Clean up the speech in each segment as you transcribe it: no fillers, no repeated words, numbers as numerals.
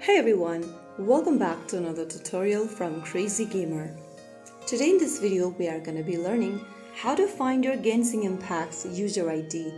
Hey everyone, welcome back to another tutorial from Crazy Gamer. Today in this video we are going to be learning how to find your Genshin Impact's user ID.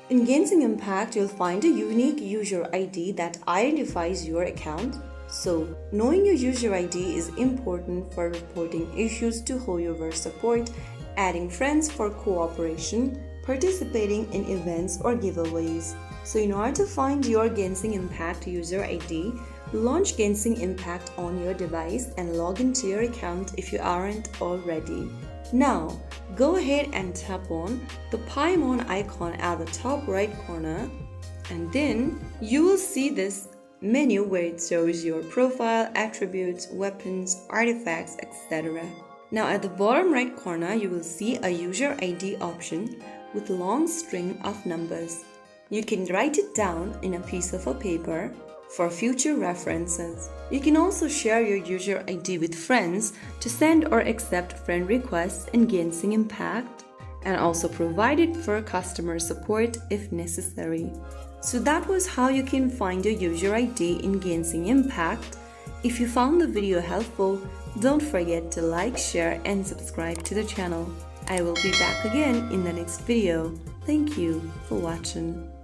In Genshin Impact you'll find a unique user ID that identifies your account. So knowing your user ID is important for reporting issues to Hoyoverse support, adding friends for cooperation, participating in events or giveaways. So in order to find your Genshin Impact user ID, launch Genshin Impact on your device and log into your account if you aren't already. Now, go ahead and tap on the Paimon icon at the top right corner, and then you will see this menu where it shows your profile, attributes, weapons, artifacts, etc. Now at the bottom right corner, you will see a user ID option with a long string of numbers. You can write it down in a piece of paper for future references. You can also share your user ID with friends to send or accept friend requests in Genshin Impact, and also provide it for customer support if necessary. So that was how you can find your user ID in Genshin Impact. If you found the video helpful, don't forget to like, share and subscribe to the channel. I will be back again in the next video. Thank you for watching.